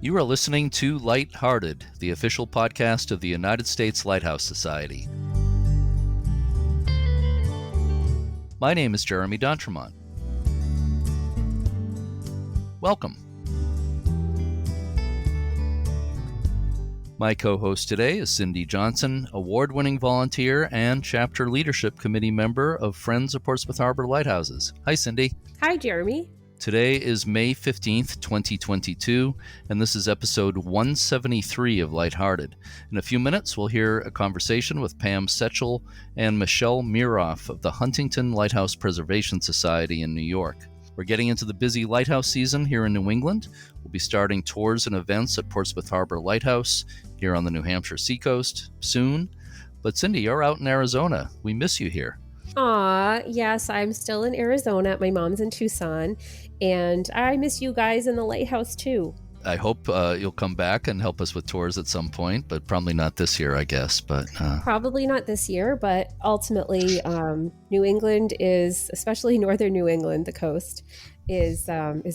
You are listening to Lighthearted, the official podcast of the United States Lighthouse Society. My name is Jeremy D'Entremont. Welcome. My co-host today is Cindy Johnson, award-winning volunteer and chapter leadership committee member of Friends of Portsmouth Harbor Lighthouses. Hi, Cindy. Hi, Jeremy. Today is May 15th, 2022, and this is episode 173 of Lighthearted. In a few minutes, we'll hear a conversation with Pam Setchell and Michele Miroff of the Huntington Lighthouse Preservation Society in New York. We're getting into the busy lighthouse season here in New England. We'll be starting tours and events at Portsmouth Harbor Lighthouse here on the New Hampshire seacoast soon. But Cindy, you're out in Arizona. We miss you here. Aw, yes, I'm still in Arizona. My mom's in Tucson, and I miss you guys in the lighthouse too. I hope you'll come back and help us with tours at some point, but probably not this year, I guess. But probably not this year, but ultimately, New England is, especially northern New England, the coast, is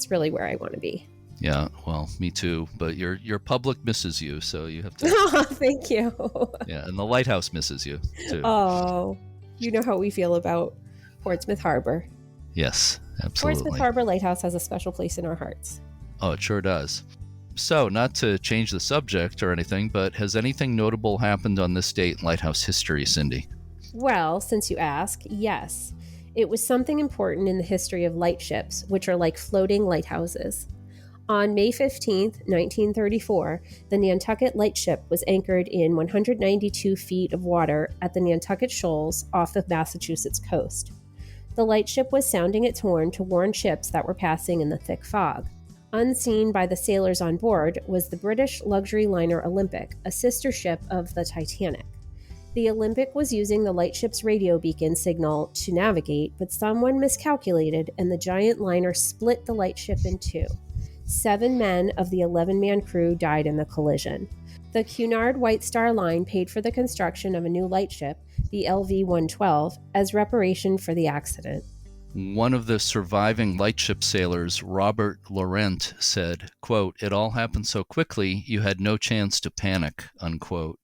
really where I want to be. Yeah, well, me too. But your public misses you, so you have to. Oh, thank you. Yeah, and the lighthouse misses you too. Oh, you know how we feel about Portsmouth Harbor. Yes, absolutely. Portsmouth Harbor Lighthouse has a special place in our hearts. Oh, it sure does. So, not to change the subject or anything, but has anything notable happened on this date in lighthouse history, Cindy? Well, since you ask, yes. It was something important in the history of lightships, which are like floating lighthouses. On May 15th, 1934, the Nantucket Lightship was anchored in 192 feet of water at the Nantucket Shoals off the Massachusetts coast. The lightship was sounding its horn to warn ships that were passing in the thick fog. Unseen by the sailors on board was the British luxury liner Olympic, a sister ship of the Titanic. The Olympic was using the lightship's radio beacon signal to navigate, but someone miscalculated and the giant liner split the lightship in two. 7 men of the 11-man crew died in the collision. The Cunard White Star Line paid for the construction of a new lightship, the LV-112, as reparation for the accident. One of the surviving lightship sailors, Robert Laurent, said, quote, "It all happened so quickly, you had no chance to panic," unquote.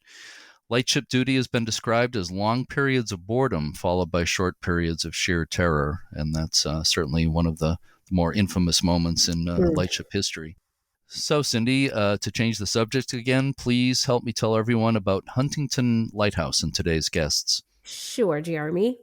Lightship duty has been described as long periods of boredom followed by short periods of sheer terror, and that's certainly one of the more infamous moments in lightship history. So, Cindy, to change the subject again, please help me tell everyone about Huntington Lighthouse and today's guests. Sure, Jeremy.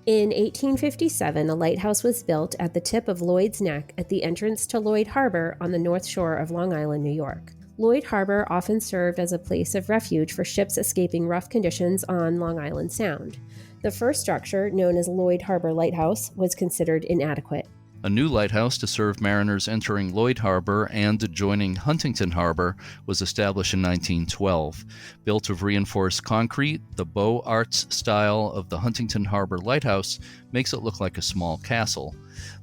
In 1857, a lighthouse was built at the tip of Lloyd's Neck at the entrance to Lloyd Harbor on the north shore of Long Island, New York. Lloyd Harbor often served as a place of refuge for ships escaping rough conditions on Long Island Sound. The first structure, known as Lloyd Harbor Lighthouse, was considered inadequate. A new lighthouse to serve mariners entering Lloyd Harbor and adjoining Huntington Harbor was established in 1912. Built of reinforced concrete, the Beaux Arts style of the Huntington Harbor Lighthouse makes it look like a small castle.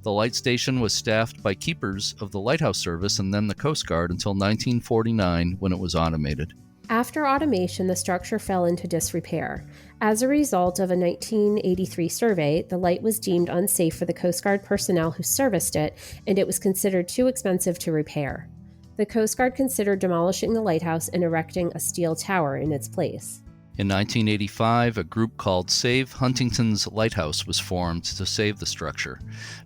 The light station was staffed by keepers of the lighthouse service and then the Coast Guard until 1949 when it was automated. After automation, the structure fell into disrepair. As a result of a 1983 survey, the light was deemed unsafe for the Coast Guard personnel who serviced it, and it was considered too expensive to repair. The Coast Guard considered demolishing the lighthouse and erecting a steel tower in its place. In 1985, a group called Save Huntington's Lighthouse was formed to save the structure.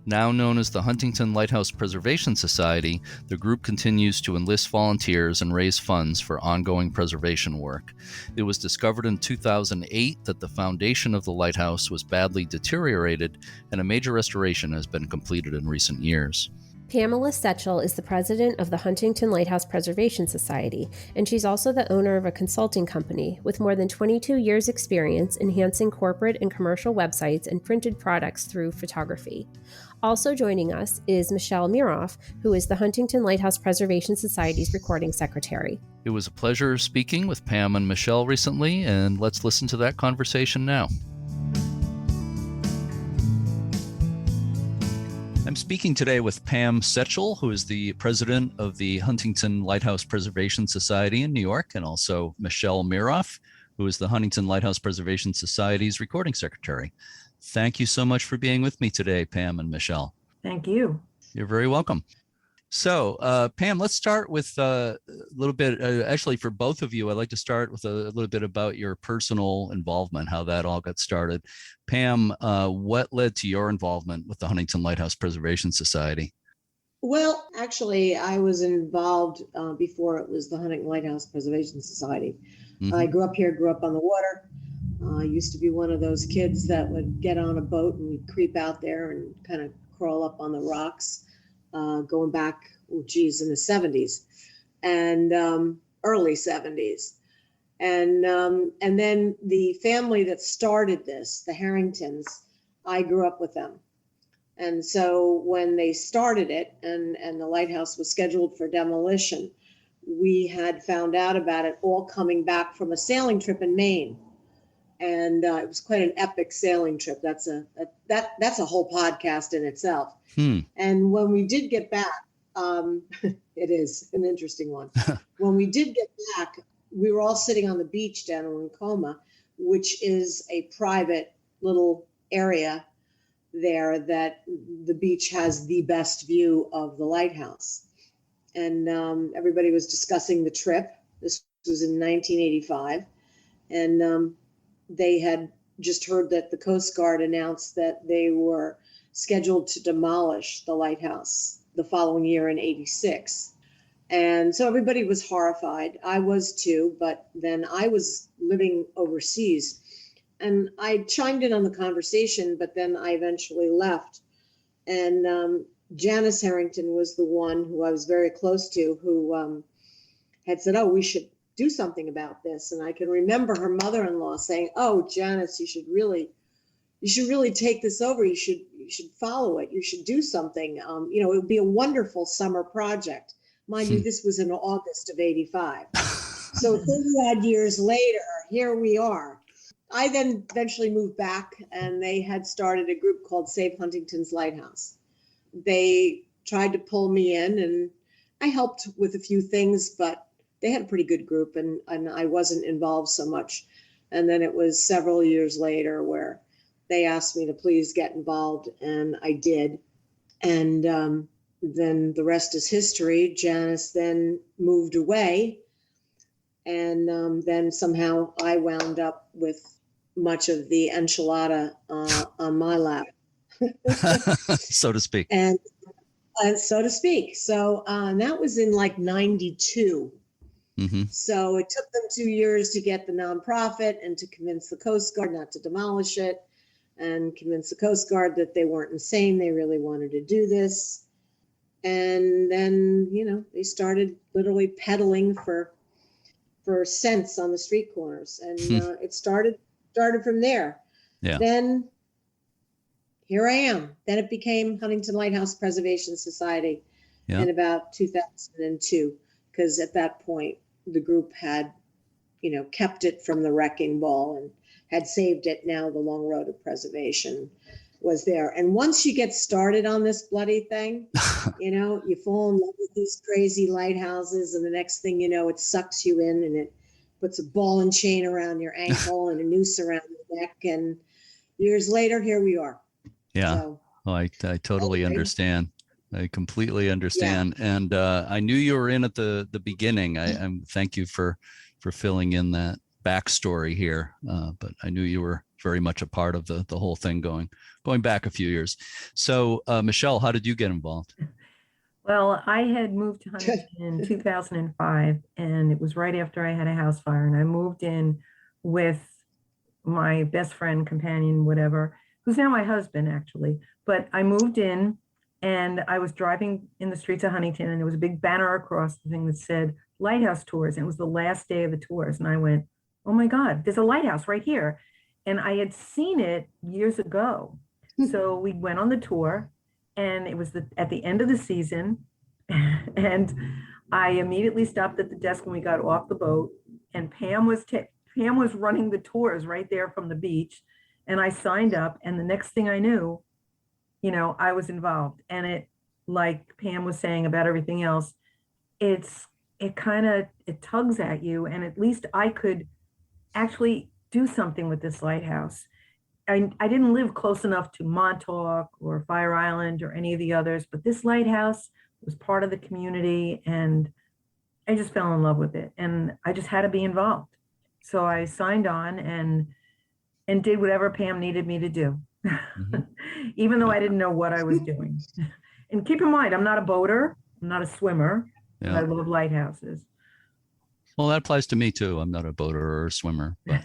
Now known as the Huntington Lighthouse Preservation Society, the group continues to enlist volunteers and raise funds for ongoing preservation work. It was discovered in 2008 that the foundation of the lighthouse was badly deteriorated, and a major restoration has been completed in recent years. Pamela Setchell is the president of the Huntington Lighthouse Preservation Society, and she's also the owner of a consulting company with more than 22 years' experience enhancing corporate and commercial websites and printed products through photography. Also joining us is Michele Miroff, who is the Huntington Lighthouse Preservation Society's recording secretary. It was a pleasure speaking with Pam and Michele recently, and let's listen to that conversation now. I'm speaking today with Pam Setchell, who is the president of the Huntington Lighthouse Preservation Society in New York, and also Michele Miroff, who is the Huntington Lighthouse Preservation Society's recording secretary. Thank you so much for being with me today, Pam and Michele. Thank you. You're very welcome. So, Pam, let's start with a little bit, actually, for both of you, I'd like to start with a little bit about your personal involvement, how that all got started. Pam, what led to your involvement with the Huntington Lighthouse Preservation Society? Well, actually, I was involved before it was the Huntington Lighthouse Preservation Society. Mm-hmm. I grew up here, grew up on the water. I used to be one of those kids that would get on a boat and we'd creep out there and kind of crawl up on the rocks, going back, in the 70s and early 70s. And then the family that started this, the Harringtons, I grew up with them. And so when they started it and the lighthouse was scheduled for demolition, we had found out about it all coming back from a sailing trip in Maine. And it was quite an epic sailing trip. That's a whole podcast in itself. And when we did get back, it is an interesting one. When we did get back, we were all sitting on the beach down in Wincoma, which is a private little area there that the beach has the best view of the lighthouse. And everybody was discussing the trip. This was in 1985. And they had just heard that the Coast Guard announced that they were scheduled to demolish the lighthouse the following year in 86. And so everybody was horrified. I was too, but then I was living overseas. And I chimed in on the conversation, but then I eventually left. And Janice Harrington was the one who I was very close to, who had said, "Oh, we should do something about this." And I can remember her mother-in-law saying, "Oh, Janice, you should really take this over. You should follow it. You should do something. It would be a wonderful summer project." Mind you, this was in August of 85. So 30 odd years later, here we are. I then eventually moved back, and they had started a group called Save Huntington's Lighthouse. They tried to pull me in, and I helped with a few things, but they had a pretty good group, and I wasn't involved so much. And then it was several years later where they asked me to please get involved, and I did. And then the rest is history. Janice then moved away, and then somehow I wound up with much of the enchilada on my lap. So to speak. And so to speak. So that was in like 92. Mm-hmm. So it took them 2 years to get the nonprofit and to convince the Coast Guard not to demolish it, and convince the Coast Guard that they weren't insane. They really wanted to do this. And then, they started literally peddling for cents on the street corners. And it started from there. Yeah. Then here I am. Then it became Huntington Lighthouse Preservation Society in about 2002, because at that point the group had, kept it from the wrecking ball and had saved it. Now the long road of preservation was there. And once you get started on this bloody thing, you fall in love with these crazy lighthouses, and the next thing you know, it sucks you in, and it puts a ball and chain around your ankle and a noose around your neck. And years later, here we are. Yeah. So, I totally understand. I completely understand. Yeah. And I knew you were in at the beginning. I thank you for filling in that backstory here. But I knew you were very much a part of the whole thing going back a few years. So Michele, how did you get involved? Well, I had moved to Huntington in 2005, and it was right after I had a house fire, and I moved in with my best friend, companion, whatever, who's now my husband, actually. But I moved in, and I was driving in the streets of Huntington, and there was a big banner across the thing that said Lighthouse Tours, and it was the last day of the tours. And I went, "Oh my God, there's a lighthouse right here." And I had seen it years ago. So we went on the tour, and it was at the end of the season. And I immediately stopped at the desk when we got off the boat, and Pam was running the tours right there from the beach. And I signed up, and the next thing I knew, I was involved. And it, like Pam was saying about everything else, it tugs at you. And at least I could actually do something with this lighthouse. I didn't live close enough to Montauk or Fire Island or any of the others, but this lighthouse was part of the community, and I just fell in love with it, and I just had to be involved. So I signed on and did whatever Pam needed me to do, even though I didn't know what I was doing. And keep in mind, I'm not a boater, I'm not a swimmer, but I love lighthouses. Well, that applies to me too. I'm not a boater or a swimmer, but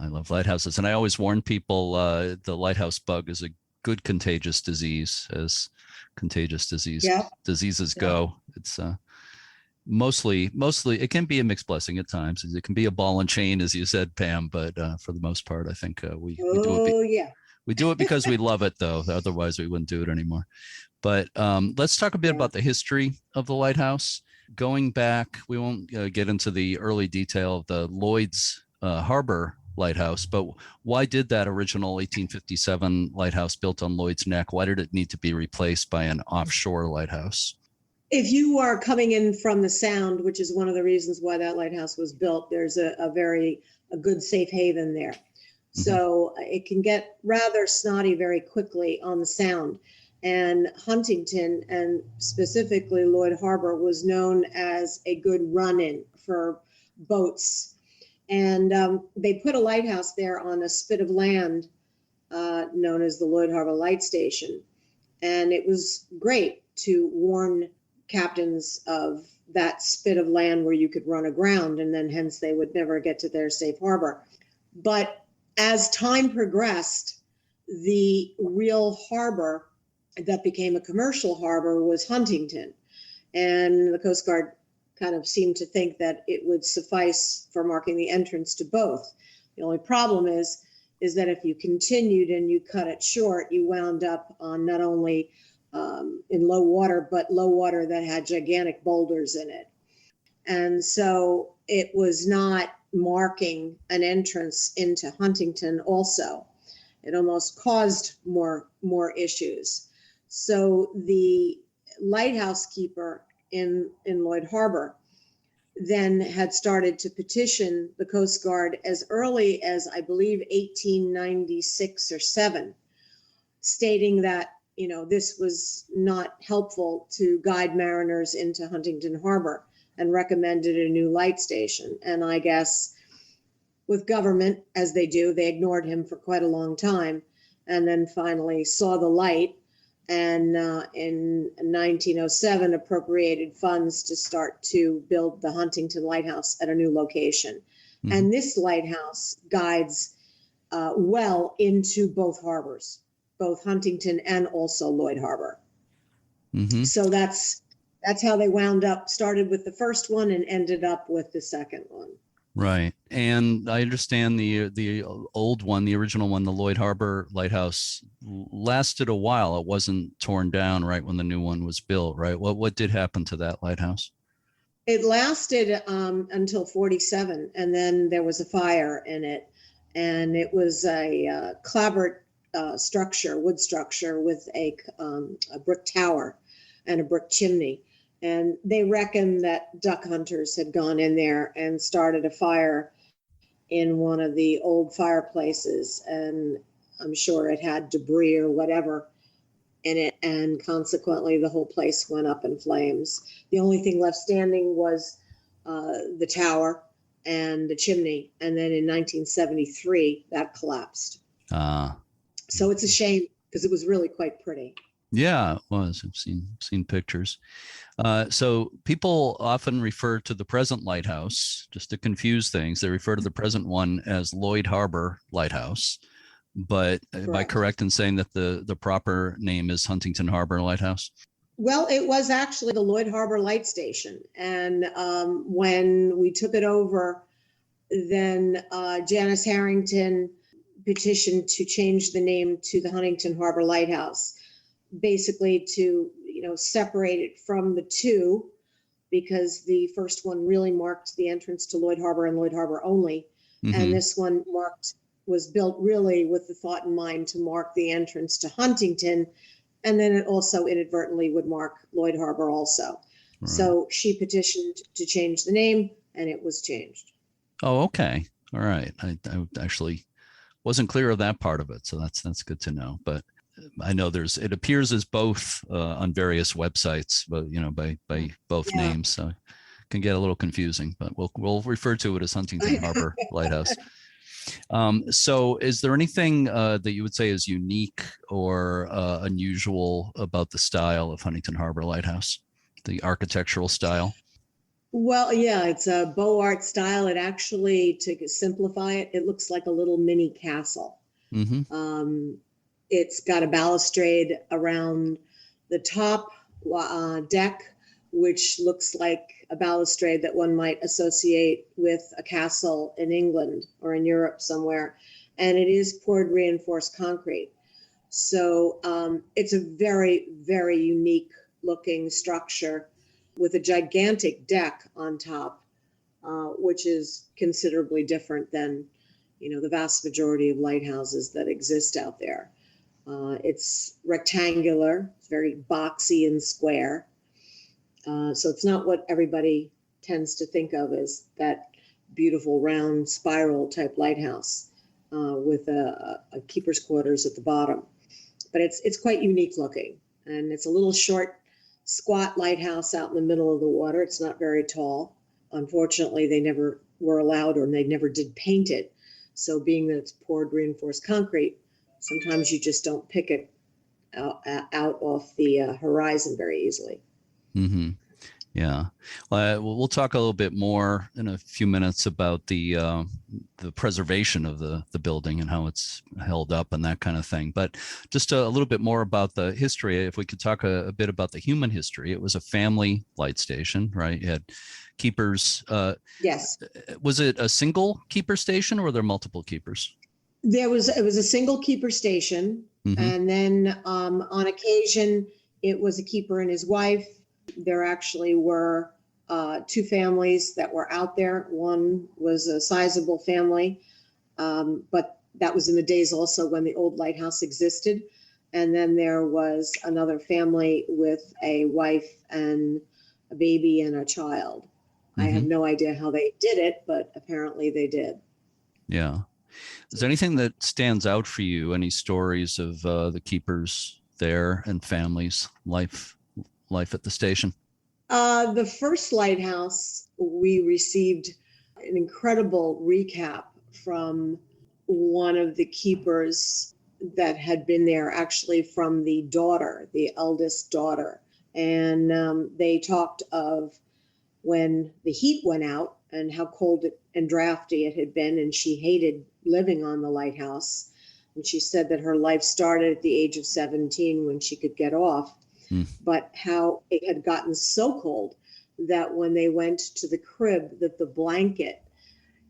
I love lighthouses. And I always warn people the lighthouse bug is a good contagious disease, as contagious diseases go. It's mostly it can be a mixed blessing at times. It can be a ball and chain, as you said, Pam, but for the most part, I think we do it because we love it, though. Otherwise we wouldn't do it anymore. But let's talk a bit about the history of the lighthouse. Going back, we won't get into the early detail of the Lloyd's Harbor Lighthouse, but why did that original 1857 lighthouse built on Lloyd's Neck, why did it need to be replaced by an offshore lighthouse? If you are coming in from the Sound, which is one of the reasons why that lighthouse was built, there's a good safe haven there. Mm-hmm. So it can get rather snotty very quickly on the Sound. And Huntington, and specifically Lloyd Harbor, was known as a good run-in for boats. And they put a lighthouse there on a spit of land known as the Lloyd Harbor Light Station. And it was great to warn captains of that spit of land where you could run aground, and then hence they would never get to their safe harbor. But as time progressed, the real harbor that became a commercial harbor was Huntington. And the Coast Guard kind of seemed to think that it would suffice for marking the entrance to both. The only problem is that if you continued and you cut it short, you wound up on not only in low water, but low water that had gigantic boulders in it. And so it was not marking an entrance into Huntington also. It almost caused more issues. So the lighthouse keeper in Lloyd Harbor then had started to petition the Coast Guard as early as, I believe, 1896 or 7, stating that, this was not helpful to guide mariners into Huntington Harbor, and recommended a new light station. And I guess with government, as they do, they ignored him for quite a long time, and then finally saw the light, and in 1907 appropriated funds to start to build the Huntington Lighthouse at a new location. Mm-hmm. And this lighthouse guides well into both harbors, both Huntington and also Lloyd Harbor. Mm-hmm. So that's how they wound up, started with the first one and ended up with the second one. Right. And I understand the old one, the original one, the Lloyd Harbor Lighthouse, lasted a while. It wasn't torn down right when the new one was built, right? What did happen to that lighthouse? It lasted until 47, and then there was a fire in it. And it was a clapboard structure, wood structure, with a brick tower and a brick chimney. And they reckon that duck hunters had gone in there and started a fire in one of the old fireplaces. And I'm sure it had debris or whatever in it. And consequently, the whole place went up in flames. The only thing left standing was the tower and the chimney. And then in 1973, that collapsed. So it's a shame, because it was really quite pretty. Yeah, it was. I've seen pictures. So people often refer to the present lighthouse, just to confuse things. They refer to the present one as Lloyd Harbor Lighthouse. But correct. Am I correct in saying that the proper name is Huntington Harbor Lighthouse? Well, it was actually the Lloyd Harbor Light Station. And when we took it over, then Janice Harrington petitioned to change the name to the Huntington Harbor Lighthouse, basically to separate it from the two, because the first one really marked the entrance to Lloyd Harbor and Lloyd Harbor only. Mm-hmm. And this one was built really with the thought in mind to mark the entrance to Huntington. And then it also inadvertently would mark Lloyd Harbor also. Right. So she petitioned to change the name, and it was changed. Oh, okay. All right. I actually Wasn't clear of that part of it, so that's good to know. But I know it appears as both on various websites, but by both names, so it can get a little confusing. But we'll refer to it as Huntington Harbor Lighthouse. So, is there anything that you would say is unique or unusual about the style of Huntington Harbor Lighthouse, the architectural style? Well, yeah, it's a Beaux Arts style. It actually, to simplify it, it looks like a little mini castle. Mm-hmm. It's got a balustrade around the top deck, which looks like a balustrade that one might associate with a castle in England or in Europe somewhere. And it is poured reinforced concrete. So it's a very, very unique looking structure with a gigantic deck on top, which is considerably different than, the vast majority of lighthouses that exist out there. It's rectangular, it's very boxy and square. So it's not what everybody tends to think of as that beautiful round spiral type lighthouse with a keeper's quarters at the bottom. But it's quite unique looking, and it's a little short, squat lighthouse out in the middle of the water. It's not very tall. Unfortunately, they never were allowed, or they never did paint it. So being that it's poured reinforced concrete, sometimes you just don't pick it out off the horizon very easily. Mm-hmm. Yeah. We'll talk a little bit more in a few minutes about the preservation of the building and how it's held up and that kind of thing. But just a little bit more about the history. If we could talk a bit about the human history. It was a family light station, right? You had keepers. Yes. Was it a single keeper station, or were there multiple keepers? It was a single keeper station. Mm-hmm. And then on occasion, it was a keeper and his wife. There actually were two families that were out there. One was a sizable family, but that was in the days also when the old lighthouse existed. And then there was another family with a wife and a baby and a child. Mm-hmm. I have no idea how they did it, but apparently they did. Yeah. Is there anything that stands out for you? Any stories of the keepers there and families' life at the station? The first lighthouse, we received an incredible recap from one of the keepers that had been there, actually from the daughter, the eldest daughter. And they talked of when the heat went out and how cold and drafty it had been, and she hated living on the lighthouse. And she said that her life started at the age of 17 when she could get off. But how it had gotten so cold that when they went to the crib, that the blanket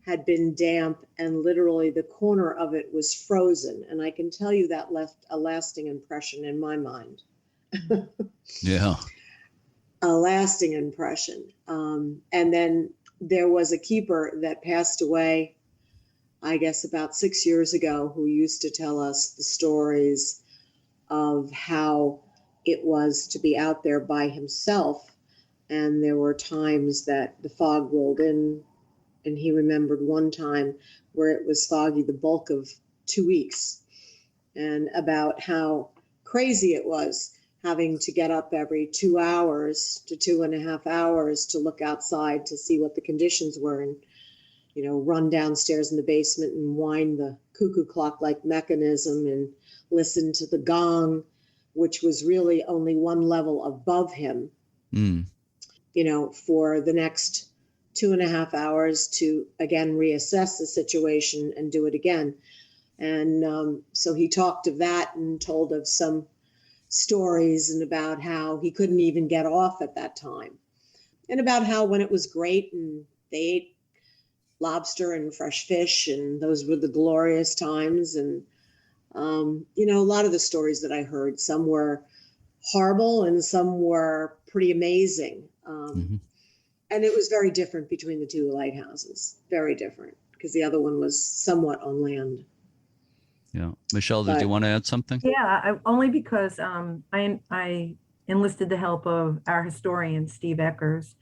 had been damp and literally the corner of it was frozen. And I can tell you that left a lasting impression in my mind. Yeah. A lasting impression. And then there was a keeper that passed away, I guess about 6 years ago, who used to tell us the stories of how it was to be out there by himself. And there were times that the fog rolled in, and he remembered one time where it was foggy the bulk of 2 weeks, and about how crazy it was having to get up every 2 hours to 2.5 hours to look outside to see what the conditions were, and run downstairs in the basement and wind the cuckoo clock-like mechanism and listen to the gong, which was really only one level above him, for the next 2.5 hours to again reassess the situation and do it again. And so he talked of that and told of some stories and about how he couldn't even get off at that time, and about how when it was great and they ate lobster and fresh fish, and those were the glorious times. And a lot of the stories that I heard, some were horrible and some were pretty amazing. And it was very different between the two lighthouses, very different, because the other one was somewhat on land. Yeah. Michele, did you want to add something? Yeah, only because I enlisted the help of our historian, Steve Eckers,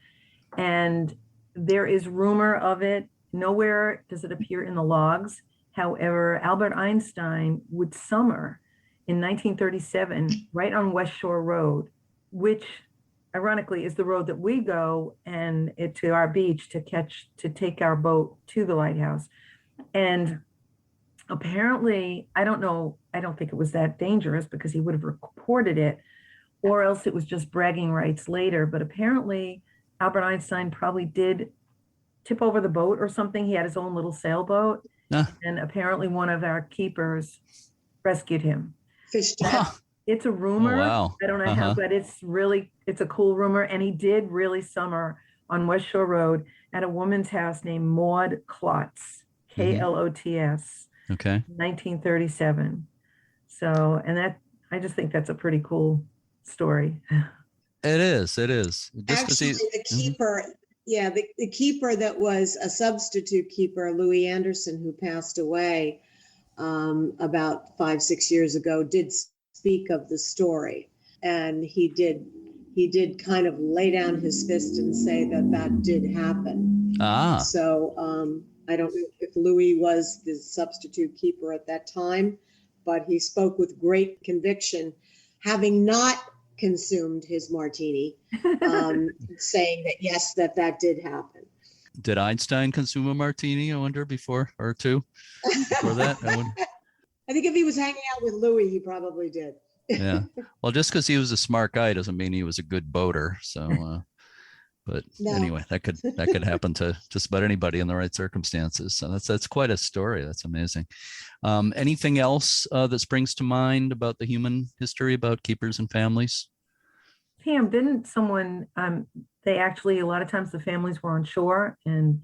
and there is rumor of it. Nowhere does it appear in the logs However, Albert Einstein would summer in 1937 right on West Shore Road, which ironically is the road that we go and to our beach to take our boat to the lighthouse. And apparently, I don't know, I don't think it was that dangerous because he would have reported it, or else it was just bragging rights later. But apparently, Albert Einstein probably did tip over the boat or something. He had his own little sailboat. And apparently one of our keepers rescued him. Fished It's a rumor. Oh, wow. I don't know how, but it's a cool rumor. And he did really summer on West Shore Road at a woman's house named Maud Klotz, Klots. Okay. 1937. So, and I just think that's a pretty cool story. It is. Just actually, the keeper, the keeper that was a substitute keeper, Louis Anderson, who passed away about 5-6 years ago, did speak of the story, and he did kind of lay down his fist and say that did happen. So I don't know if Louis was the substitute keeper at that time, but he spoke with great conviction, having not consumed his martini, saying that yes, that did happen. Did Einstein consume a martini, I wonder, before or two? Before that? I think if he was hanging out with Louis, he probably did. Yeah. Well, just because he was a smart guy doesn't mean he was a good boater. So, but anyway, that could happen to just about anybody in the right circumstances. So that's quite a story. That's amazing. Anything else that springs to mind about the human history about keepers and families? Pam, didn't someone, they actually, a lot of times the families were on shore and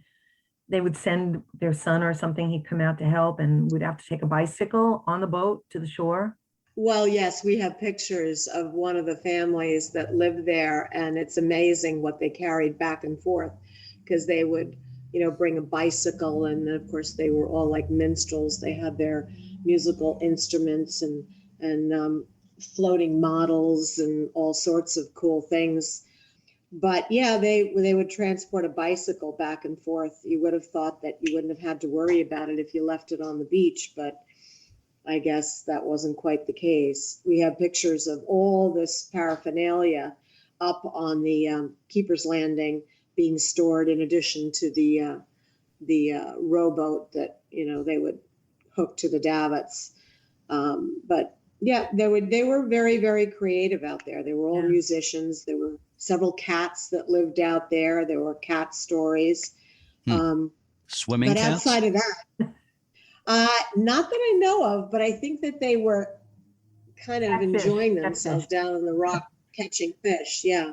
they would send their son or something, he'd come out to help and would have to take a bicycle on the boat to the shore? Well, yes, we have pictures of one of the families that lived there, and it's amazing what they carried back and forth, because they would, bring a bicycle, and of course they were all like minstrels. They had their musical instruments and floating models and all sorts of cool things. But yeah, they would transport a bicycle back and forth. You would have thought that you wouldn't have had to worry about it if you left it on the beach, but I guess that wasn't quite the case. We have pictures of all this paraphernalia up on the keeper's landing being stored, in addition to the rowboat that they would hook to the davits. But yeah, they were very, very creative out there. They were all musicians. There were several cats that lived out there. There were cat stories. Swimming cats? But outside of that, not that I know of, but I think that they were kind of enjoying themselves down in the rock catching fish. Yeah.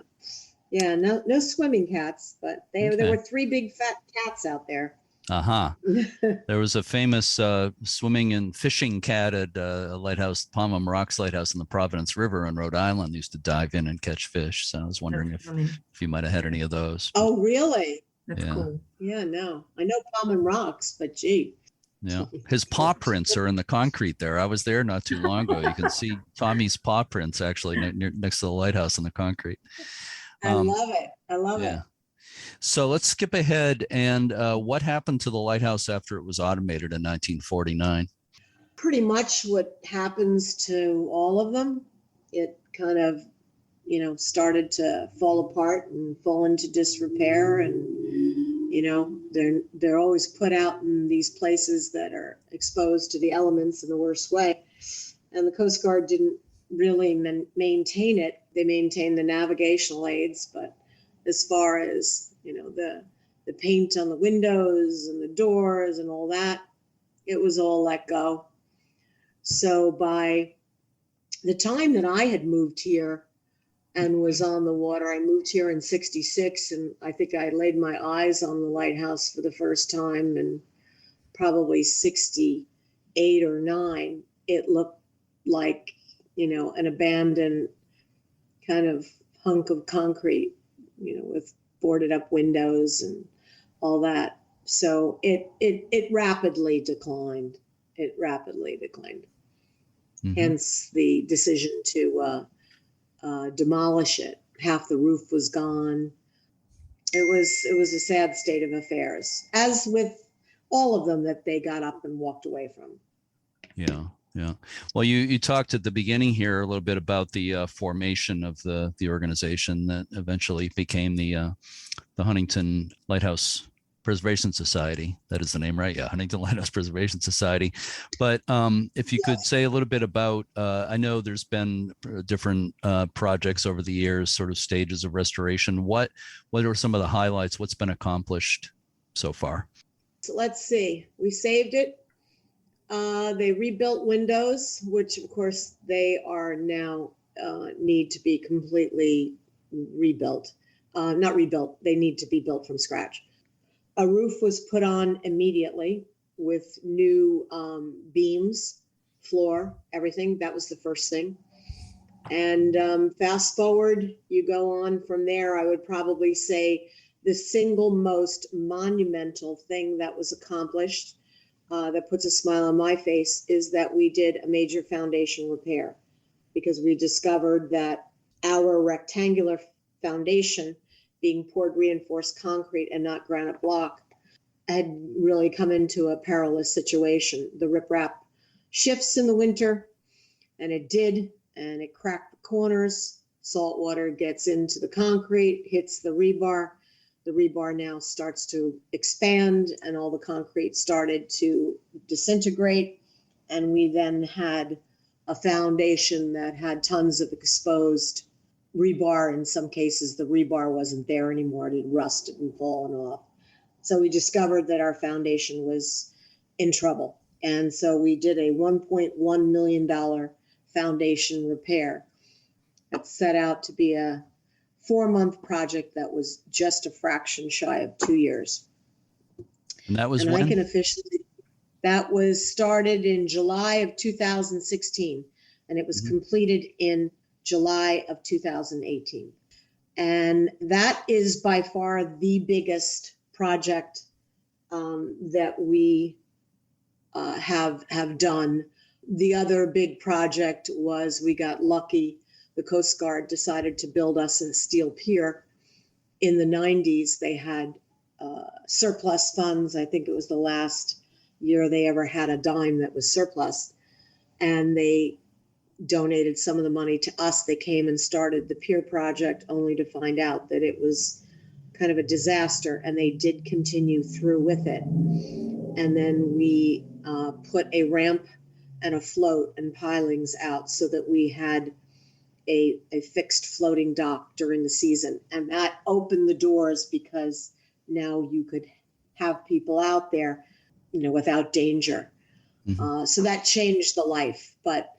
No swimming cats, but there were 3 big fat cats out there. There was a famous swimming and fishing cat at a lighthouse, Palm Rocks Lighthouse in the Providence River in Rhode Island. Used to dive in and catch fish. So I was wondering if you might have had any of those. Oh, really? That's cool. Yeah, no. I know Palm Rocks, but gee. Yeah, his paw prints are in the concrete there. I was there not too long ago. You can see Tommy's paw prints actually next to the lighthouse in the concrete. I love it. I love it. So let's skip ahead. And what happened to the lighthouse after it was automated in 1949? Pretty much what happens to all of them. It kind of, started to fall apart and fall into disrepair, and they're always put out in these places that are exposed to the elements in the worst way. And the Coast Guard didn't really maintain it. They maintained the navigational aids, but as far as, the paint on the windows and the doors and all that, it was all let go. So by the time that I had moved here and was on the water, I moved here in 1966, and I think I laid my eyes on the lighthouse for the first time in probably 1968 or 1969. It looked like, an abandoned kind of hunk of concrete, with boarded up windows and all that. So it rapidly declined. Hence the decision to demolish it. Half the roof was gone. It was a sad state of affairs, as with all of them that they got up and walked away from. Yeah. Yeah. Well, you talked at the beginning here a little bit about the formation of the organization that eventually became the Huntington Lighthouse Preservation Society. That is the name, right? Yeah, Huntington Lighthouse Preservation Society. But if you could say a little bit about, I know there's been different projects over the years, sort of stages of restoration. What are some of the highlights? What's been accomplished so far? So let's see. We saved it. They rebuilt windows, which of course they are now need to be completely rebuilt. Not rebuilt, they need to be built from scratch. A roof was put on immediately with new beams, floor, everything. That was the first thing. And fast forward, you go on from there, I would probably say the single most monumental thing that was accomplished that puts a smile on my face is that we did a major foundation repair, because we discovered that our rectangular foundation, being poured reinforced concrete and not granite block, had really come into a perilous situation. The riprap shifts in the winter, and it did, and it cracked the corners. Salt water gets into the concrete, hits the rebar. The rebar now starts to expand, and all the concrete started to disintegrate. And we then had a foundation that had tons of exposed rebar. In some cases, the rebar wasn't there anymore. It had rusted and fallen off. So we discovered that our foundation was in trouble. And so we did a $1.1 million foundation repair that set out to be a 4-month project that was just a fraction shy of 2 years. And that was and when? I can officially, that was started in July of 2016, and it was completed in July of 2018. And that is by far the biggest project that we have done. The other big project was, we got lucky. The Coast Guard decided to build us a steel pier. In the 90s, they had surplus funds. I think it was the last year they ever had a dime that was surplus. And they donated some of the money to us. They came and started the pier project, only to find out that it was kind of a disaster, and they did continue through with it. And then we put a ramp and a float and pilings out so that we had a fixed floating dock during the season. And that opened the doors, because now you could have people out there, without danger. So that changed the life. But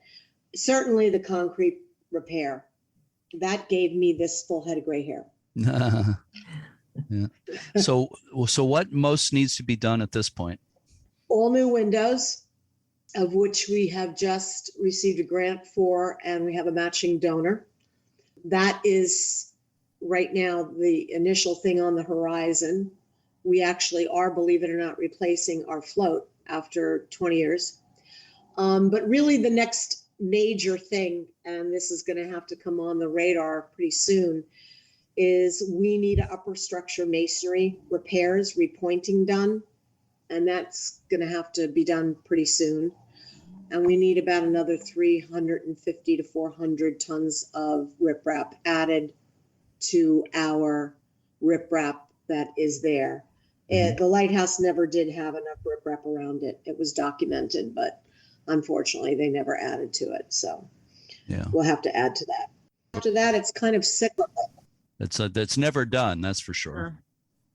certainly the concrete repair, that gave me this full head of gray hair. Yeah. So what most needs to be done at this point? All new windows, of which we have just received a grant for, and we have a matching donor. That is right now the initial thing on the horizon. We actually are, believe it or not, replacing our float after 20 years. But really the next major thing, and this is going to have to come on the radar pretty soon, is we need upper structure masonry repairs, repointing done. And that's going to have to be done pretty soon. And we need about another 350 to 400 tons of riprap added to our riprap that is there. The lighthouse never did have enough riprap around it. It was documented, but unfortunately they never added to it. So we'll have to add to that. After that, it's kind of cyclical. That's never done, that's for sure.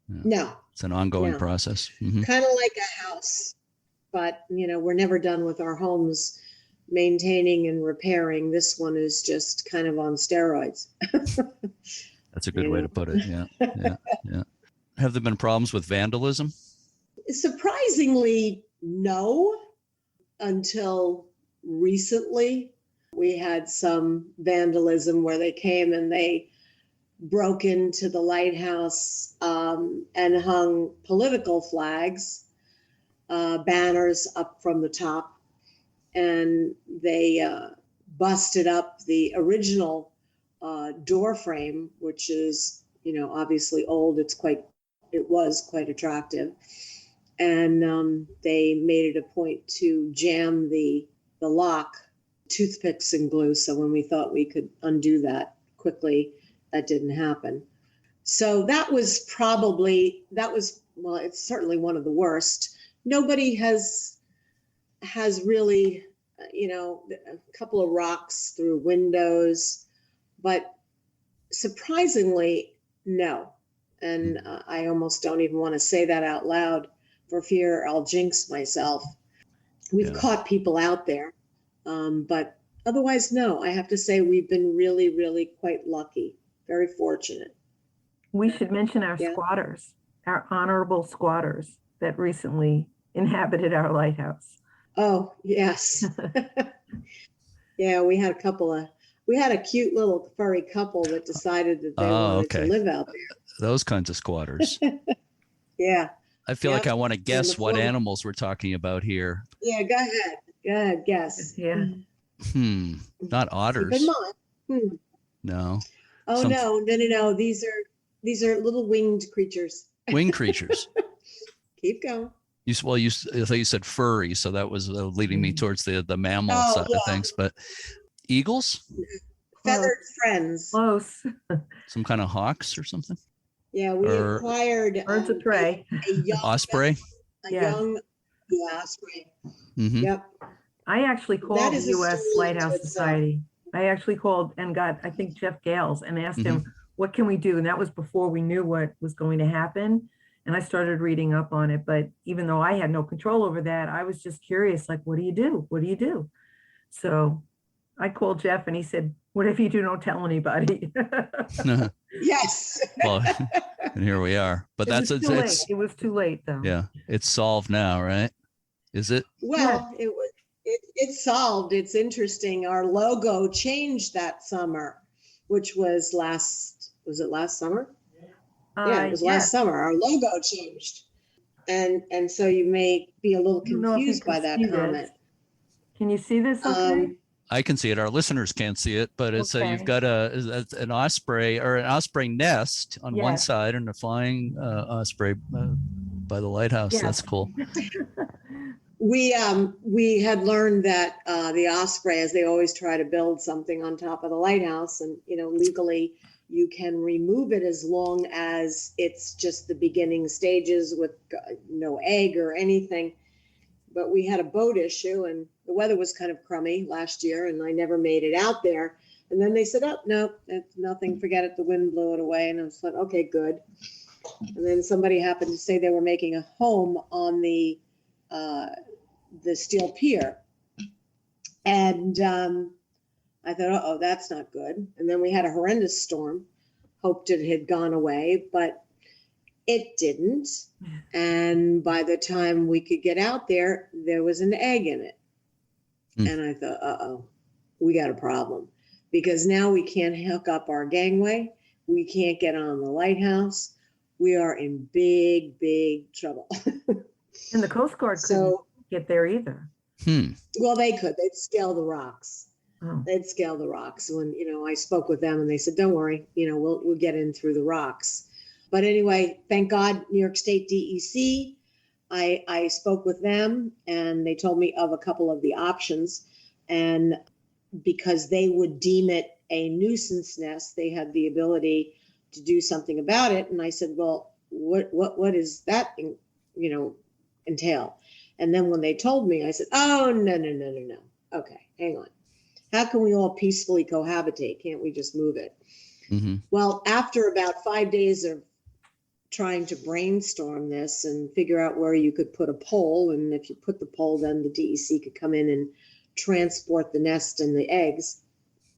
Yeah. No. It's an ongoing process. Kind of like a house, but we're never done with our homes maintaining and repairing. This one is just kind of on steroids. That's a good way to put it. Yeah. Have there been problems with vandalism? Surprisingly, no, until recently. We had some vandalism where they came and they broke into the lighthouse and hung political flags, banners up from the top, and they busted up the original door frame, which is obviously old. It was quite attractive, And they made it a point to jam the lock, toothpicks and glue. So when we thought we could undo that quickly, that didn't happen. So that was well, it's certainly one of the worst. Nobody has really, a couple of rocks through windows, but surprisingly, no. And I almost don't even want to say that out loud for fear I'll jinx myself. We've caught people out there, but otherwise, no. I have to say we've been really, really quite lucky, very fortunate. We should mention our squatters, our honorable squatters that recently inhabited our lighthouse. Oh, yes. Yeah, we had a cute little furry couple that decided that they wanted to live out there. Those kinds of squatters. Yeah. I feel like I want to guess what animals we're talking about here. Yeah, go ahead, guess. Yeah. Not otters. Keep in mind. No. Oh, no. These are little winged creatures. Winged creatures. Keep going. I thought you said furry, so that was leading me towards the mammal side of things. But eagles? Feathered friends. Close. Some kind of hawks or something? Yeah, we acquired birds of prey. A young osprey. Osprey. Mm-hmm. Yep. I actually called the U.S. Lighthouse Society. I actually called and got, I think, Jeff Gales and asked him, what can we do? And that was before we knew what was going to happen. And I started reading up on it. But even though I had no control over that, I was just curious, like, what do you do? What do you do? So I called Jeff and he said, whatever you do, don't tell anybody. Yes. Well, and here we are. But it was too late, though. Yeah, it's solved now, right? Is it? Well, it's solved. It's interesting. Our logo changed that summer, which was last summer? Yeah, it was last summer. Our logo changed. And so you may be a little confused by that comment. Can you see this okay? I can see it. Our listeners can't see it, but it's you've got an osprey or an osprey nest on one side and a flying osprey by the lighthouse. That's cool. We had learned that the osprey, as they always try to build something on top of the lighthouse, and legally you can remove it as long as it's just the beginning stages with no egg or anything. But we had a boat issue and the weather was kind of crummy last year and I never made it out there. And then they said, oh, no, that's nothing. Forget it. The wind blew it away. And I was like, okay, good. And then somebody happened to say they were making a home on the steel pier. And I thought, oh, that's not good. And then we had a horrendous storm. Hoped it had gone away, but it didn't. And by the time we could get out there, there was an egg in it. And I thought, uh-oh, we got a problem. Because now we can't hook up our gangway. We can't get on the lighthouse. We are in big, big trouble. And the Coast Guard couldn't get there either. Well, they could. They'd scale the rocks. They'd scale the rocks. When, I spoke with them and they said, don't worry, we'll get in through the rocks. But anyway, thank God, New York State DEC, I spoke with them and they told me of a couple of the options. And because they would deem it a nuisance nest, they had the ability to do something about it. And I said, well, what is that, entail? And then when they told me, I said, oh, no. Okay, hang on. How can we all peacefully cohabitate? Can't we just move it? Mm-hmm. Well, after about 5 days of trying to brainstorm this and figure out where you could put a pole, and if you put the pole, then the DEC could come in and transport the nest and the eggs,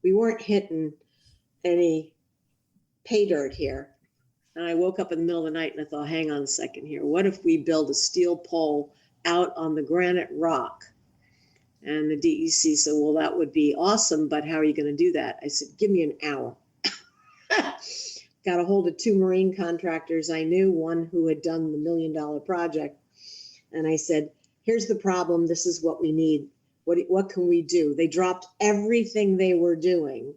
we weren't hitting any pay dirt here. And I woke up in the middle of the night and I thought, hang on a second here. What if we build a steel pole out on the granite rock? And the DEC said, well, that would be awesome, but how are you going to do that? I said, give me an hour. Got a hold of 2 marine contractors I knew, one who had done the $1 million project. And I said, here's the problem. This is what we need. What can we do? They dropped everything they were doing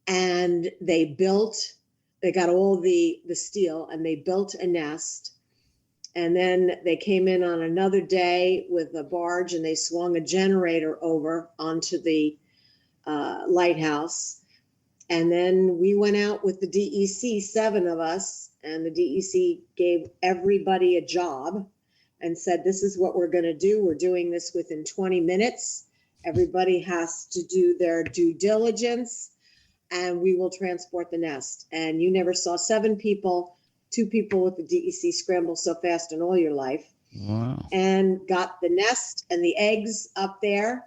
and they got all the steel and they built a nest. And then they came in on another day with a barge and they swung a generator over onto the lighthouse. And then we went out with the DEC, 7 of us, and the DEC gave everybody a job and said, this is what we're going to do. We're doing this within 20 minutes. Everybody has to do their due diligence, and we will transport the nest. And you never saw 7 people, 2 people with the DEC scramble so fast in all your life. Wow. And got the nest and the eggs up there.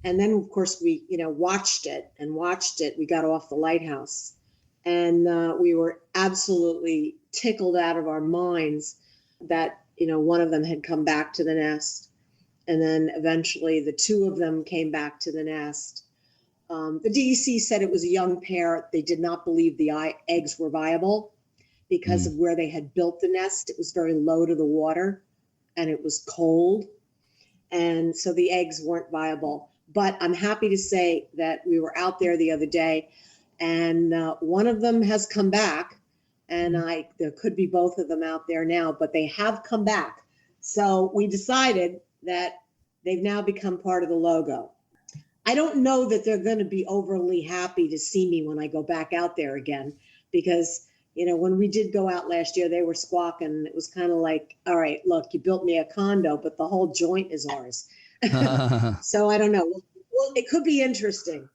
And then, of course, we, watched it. We got off the lighthouse, and we were absolutely tickled out of our minds that, one of them had come back to the nest. And then eventually the 2 of them came back to the nest. The DEC said it was a young pair. They did not believe the eggs were viable because of where they had built the nest. It was very low to the water and it was cold. And so the eggs weren't viable. But I'm happy to say that we were out there the other day, and one of them has come back, and there could be both of them out there now, but they have come back. So we decided that they've now become part of the logo. I don't know that they're going to be overly happy to see me when I go back out there again, because, when we did go out last year, they were squawking. It was kind of like, all right, look, you built me a condo, but the whole joint is ours. So I don't know. Well, it could be interesting.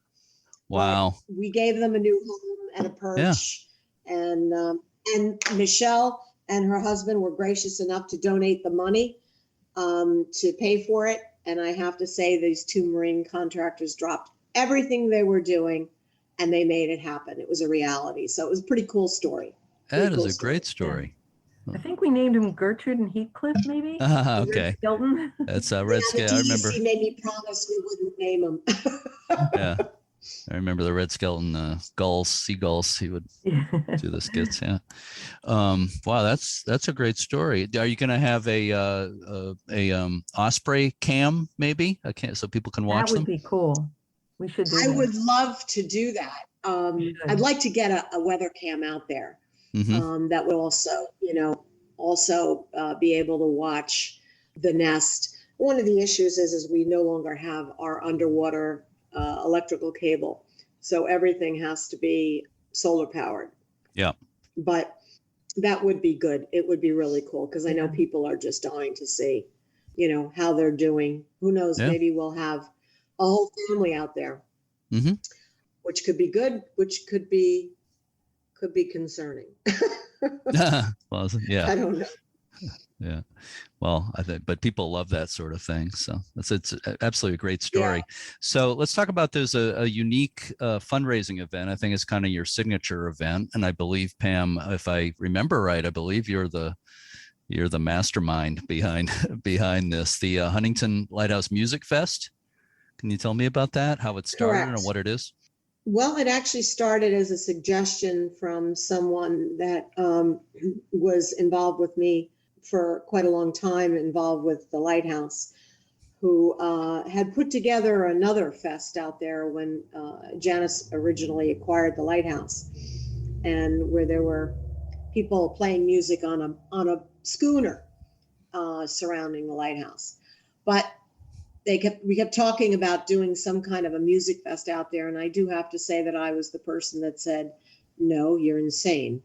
Wow. But we gave them a new home and a perch, and Michele and her husband were gracious enough to donate the money to pay for it. And I have to say, these 2 marine contractors dropped everything they were doing, and they made it happen. It was a reality. So it was a pretty cool story. That is a great story. I think we named him Gertrude and Heathcliff, maybe. Okay. Red Skelton. That's Red Skelton. I remember. He made me promise we wouldn't name him. Yeah. I remember the Red Skelton seagulls. He would do the skits. Yeah. Wow, that's a great story. Are you going to have a osprey cam maybe? So people can watch them. That would be cool. We should do I that. would love to do that. I'd like to get a weather cam out there. Mm-hmm. That would also be able to watch the nest. One of the issues is we no longer have our underwater electrical cable, so everything has to be solar powered. Yeah, but that would be good. It would be really cool, because I know people are just dying to see, how they're doing. Who knows? Yeah. Maybe we'll have a whole family out there, which could be good, which could be concerning. well, yeah. I don't know. Yeah. Well, but people love that sort of thing. So it's absolutely a great story. Yeah. So let's talk about there's a unique fundraising event. I think it's kind of your signature event. And I believe, Pam, if I remember right, I believe you're the mastermind behind this, the Huntington Lighthouse Music Fest. Can you tell me about that, how it started and what it is? Well, it actually started as a suggestion from someone that was involved with me for quite a long time, involved with the Lighthouse, who had put together another fest out there when Janice originally acquired the Lighthouse, and where there were people playing music on a schooner surrounding the Lighthouse. But we kept talking about doing some kind of a music fest out there. And I do have to say that I was the person that said, no, you're insane.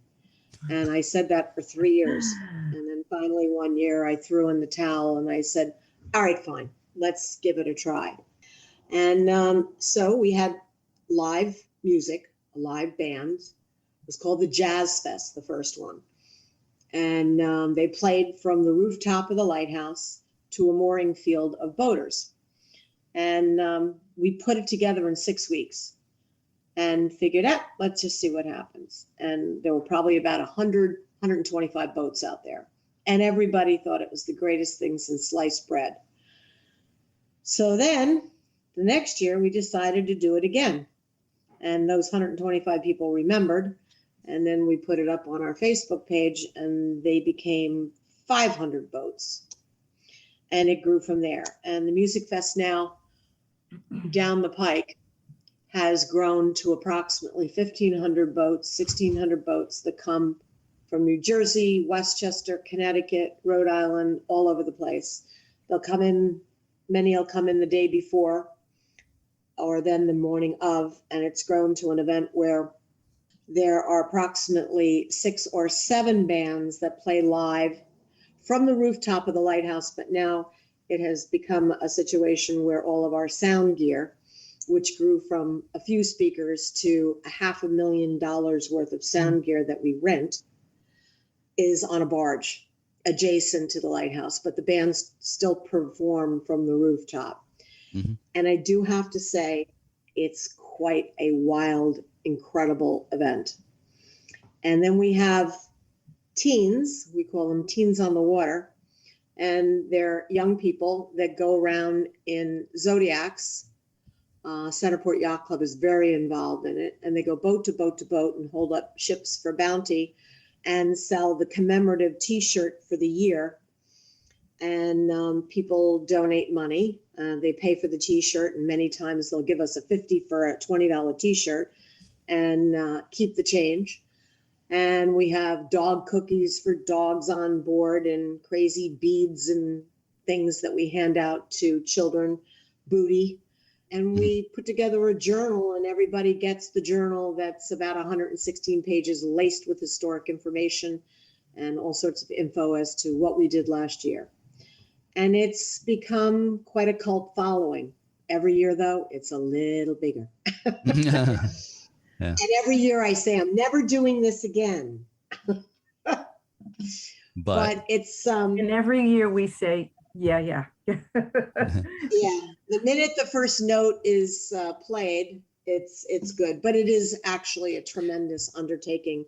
And I said that for 3 years. And then finally one year I threw in the towel and I said, all right, fine, let's give it a try. And so we had live music, a live band. It was called the Jazz Fest, the first one. And they played from the rooftop of the Lighthouse to a mooring field of boaters. And we put it together in 6 weeks and figured out, let's just see what happens. And there were probably about 125 boats out there. And everybody thought it was the greatest thing since sliced bread. So then the next year we decided to do it again. And those 125 people remembered. And then we put it up on our Facebook page and they became 500 boats. And it grew from there. And the Music Fest now down the pike has grown to approximately 1,500 boats, 1,600 boats that come from New Jersey, Westchester, Connecticut, Rhode Island, all over the place. They'll come in, many will come in the day before or then the morning of, and it's grown to an event where there are approximately 6 or 7 bands that play live from the rooftop of the lighthouse, but now it has become a situation where all of our sound gear, which grew from a few speakers to $500,000 worth of sound gear that we rent, is on a barge adjacent to the lighthouse, but the bands still perform from the rooftop. Mm-hmm. And I do have to say, it's quite a wild, incredible event. And then we have teens, we call them Teens on the Water, and they're young people that go around in Zodiacs. Centerport Yacht Club is very involved in it, and they go boat to boat to boat and hold up ships for bounty and sell the commemorative T-shirt for the year. And people donate money. They pay for the T-shirt, and many times they'll give us a $50 for a $20 T-shirt and keep the change. And we have dog cookies for dogs on board and crazy beads and things that we hand out to children, booty. And we put together a journal, and everybody gets the journal that's about 116 pages laced with historic information and all sorts of info as to what we did last year. And it's become quite a cult following. Every year, though, it's a little bigger. Yeah. And every year I say, I'm never doing this again. But it's And every year we say, yeah. yeah, the minute the first note is played, it's good. But it is actually a tremendous undertaking,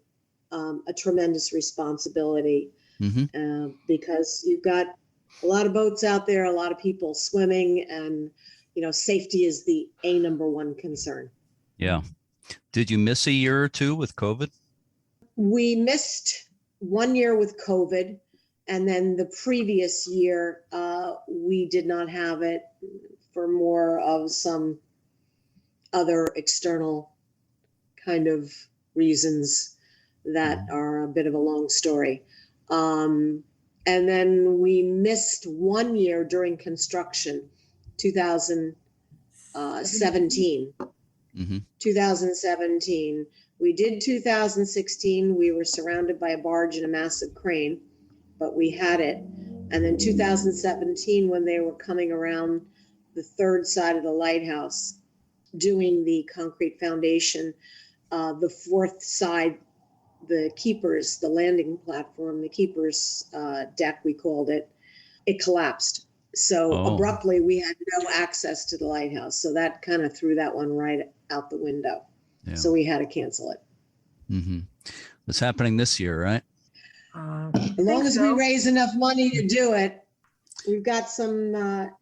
a tremendous responsibility, because you've got a lot of boats out there, a lot of people swimming, and safety is the number one concern. Yeah. Did you miss a year or two with COVID? We missed 1 year with COVID, and then the previous year we did not have it for more of some other external kind of reasons that are a bit of a long story. And then we missed 1 year during construction, 2017. 2017. We did 2016. We were surrounded by a barge and a massive crane, but we had it. And then 2017, when they were coming around the third side of the lighthouse, doing the concrete foundation, the fourth side, the keepers, the landing platform, the keepers deck, we called it, it collapsed. So abruptly, we had no access to the lighthouse. So that kind of threw that one right out the window. Yeah. So we had to cancel it. It's happening this year, right? As long as we raise enough money to do it. We've got some.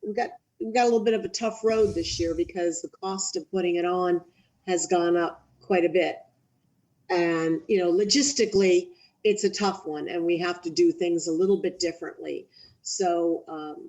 We've got a little bit of a tough road this year because the cost of putting it on has gone up quite a bit, and logistically, it's a tough one, and we have to do things a little bit differently. So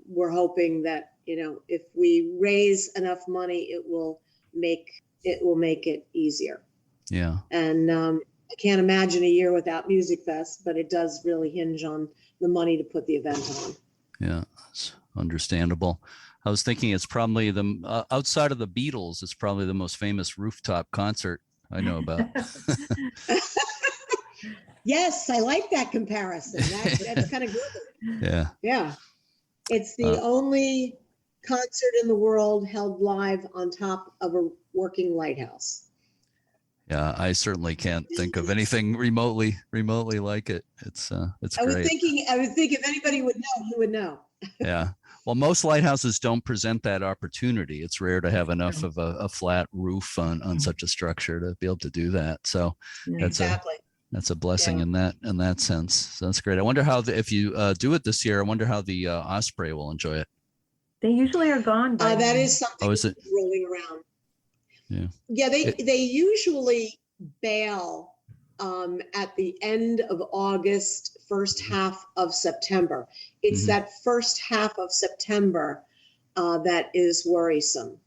we're hoping that, if we raise enough money, it will make it easier. Yeah. And I can't imagine a year without Music Fest, but it does really hinge on the money to put the event on. Yeah, it's understandable. I was thinking it's probably the outside of the Beatles, it's probably the most famous rooftop concert I know about. Yes, I like that comparison. That's kind of good. Yeah. Yeah. It's the only concert in the world held live on top of a working lighthouse. Yeah, I certainly can't think of anything remotely like it. It's great. I would think if anybody would know, he would know. Yeah. Well, most lighthouses don't present that opportunity. It's rare to have enough of a flat roof on such a structure to be able to do that. So that's a blessing in that sense. So that's great. I wonder how if you do it this year, I wonder how the Osprey will enjoy it. They usually are gone. That is something is it? Rolling around. Yeah. They usually bail at the end of August, first half of September. It's that first half of September that is worrisome.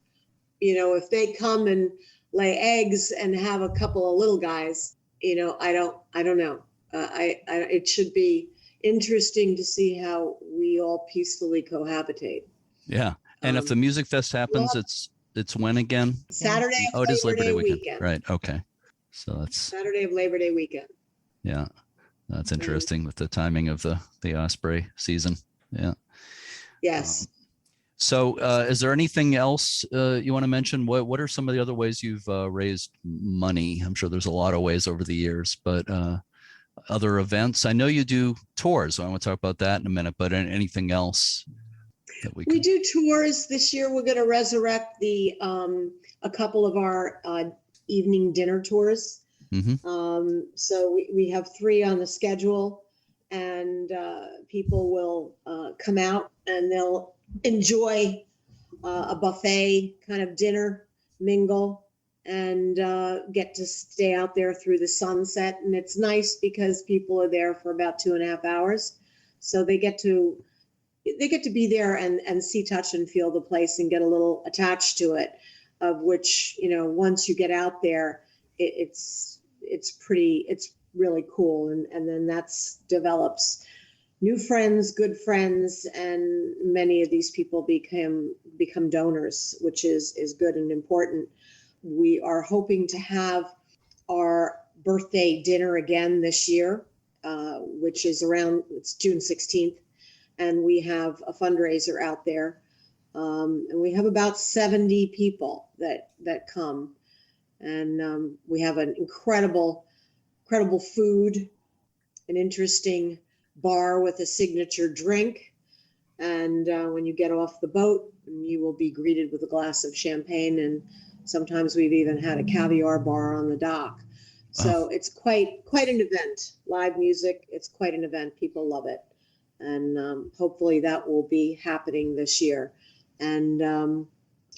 If they come and lay eggs and have a couple of little guys, I don't know. It should be interesting to see how we all peacefully cohabitate. Yeah. And if the music fest happens, it's when again? Saturday Oh, of it is Labor Day weekend. weekend. Right. Okay. So that's Saturday of Labor Day weekend. Yeah. That's interesting with the timing of the osprey season. Yeah. Yes. So is there anything else you want to mention? What are some of the other ways you've raised money? I'm sure there's a lot of ways over the years, but other events. I know you do tours. So I want to talk about that in a minute, but anything else that we do tours this year. We're going to resurrect a couple of our evening dinner tours. Mm-hmm. So we have 3 on the schedule, and people will come out and they'll enjoy a buffet kind of dinner, mingle, and get to stay out there through the sunset. And it's nice because people are there for about 2.5 hours. So they get to be there and see, touch, and feel the place and get a little attached to it, of which, once you get out there, it's really cool. And then that's develops new friends, good friends, and many of these people become donors, which is good and important. We are hoping to have our birthday dinner again this year, which is it's June 16th. And we have a fundraiser out there. And we have about 70 people that come. And we have an incredible food, an interesting bar with a signature drink. And when you get off the boat, you will be greeted with a glass of champagne. And sometimes we've even had a caviar bar on the dock. So It's quite an event. Live music, it's quite an event. People love it. And hopefully that will be happening this year. And,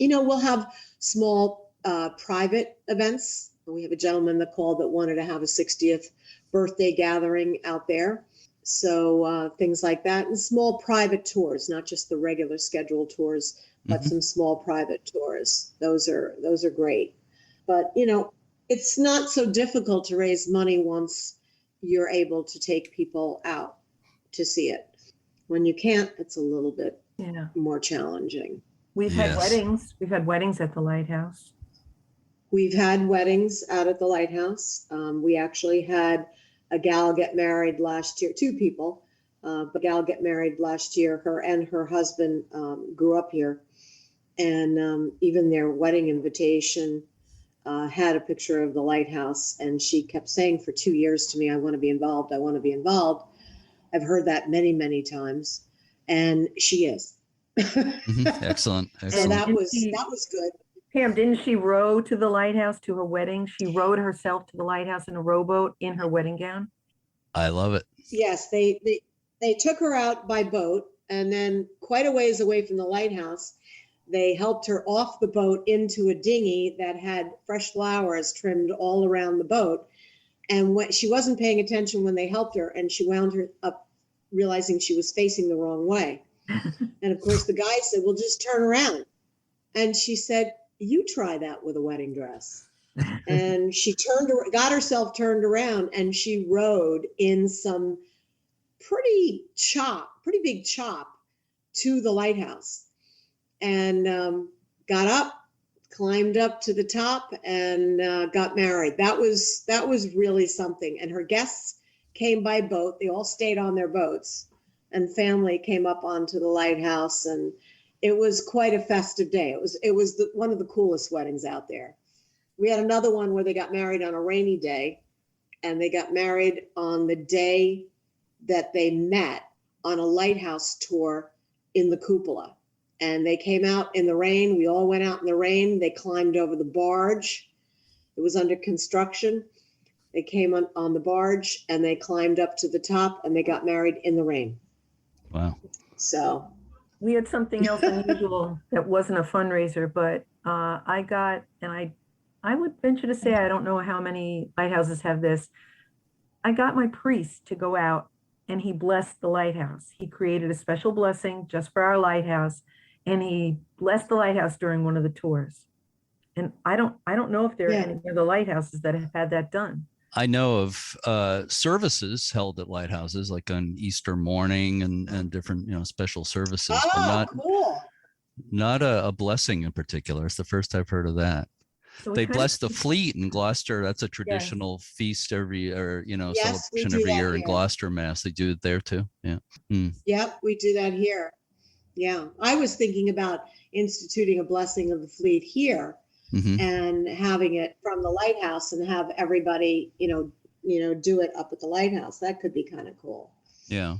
we'll have small private events. We have a gentleman that called that wanted to have a 60th birthday gathering out there. So things like that, and small private tours, not just the regular scheduled tours, but some small private tours. Those are great. But, it's not so difficult to raise money once you're able to take people out to see it. When you can't, it's a little bit more challenging. We've had weddings. We've had weddings at the Lighthouse. We've had weddings out at the Lighthouse. We actually had a gal get married last year, 2 people. A gal get married last year. Her and her husband grew up here. And even their wedding invitation had a picture of the Lighthouse. And she kept saying for 2 years to me, I want to be involved. I want to be involved. I've heard that many, many times, and she is. Excellent. So that was good. Pam, didn't she row to the Lighthouse to her wedding? She rowed herself to the Lighthouse in a rowboat in her wedding gown. I love it. Yes, they took her out by boat, and then quite a ways away from the Lighthouse, they helped her off the boat into a dinghy that had fresh flowers trimmed all around the boat. And when she wasn't paying attention when they helped her, and she wound her up realizing she was facing the wrong way. And of course the guy said, well, just turn around. And she said, you try that with a wedding dress. And she got herself turned around, and she rode in some pretty big chop to the Lighthouse, and got up, climbed up to the top, and got married. That was really something. And her guests came by boat. They all stayed on their boats, and family came up onto the Lighthouse, and it was quite a festive day. It was one of the coolest weddings out there. We had another one where they got married on a rainy day, and they got married on the day that they met on a lighthouse tour in the cupola. And they came out in the rain. We all went out in the rain. They climbed over the barge. It was under construction. They came on the barge, and they climbed up to the top, and they got married in the rain. Wow. So we had something else unusual that wasn't a fundraiser, but I would venture to say, I don't know how many lighthouses have this. I got my priest to go out, and he blessed the lighthouse. He created a special blessing just for our lighthouse. And he blessed the lighthouse during one of the tours. And I don't know if there are any other lighthouses that have had that done. I know of services held at lighthouses, like on Easter morning and different, special services, but Cool. not a blessing in particular. It's the first I've heard of that. So They bless the fleet in Gloucester. That's a traditional feast Yes, we celebration do every that year in here. Gloucester Mass. They do it there too. Yeah. Yep, we do that here. Yeah, I was thinking about instituting a blessing of the fleet here Mm-hmm. and having it from the lighthouse and have everybody, do it up at the lighthouse. That could be kind of cool. Yeah.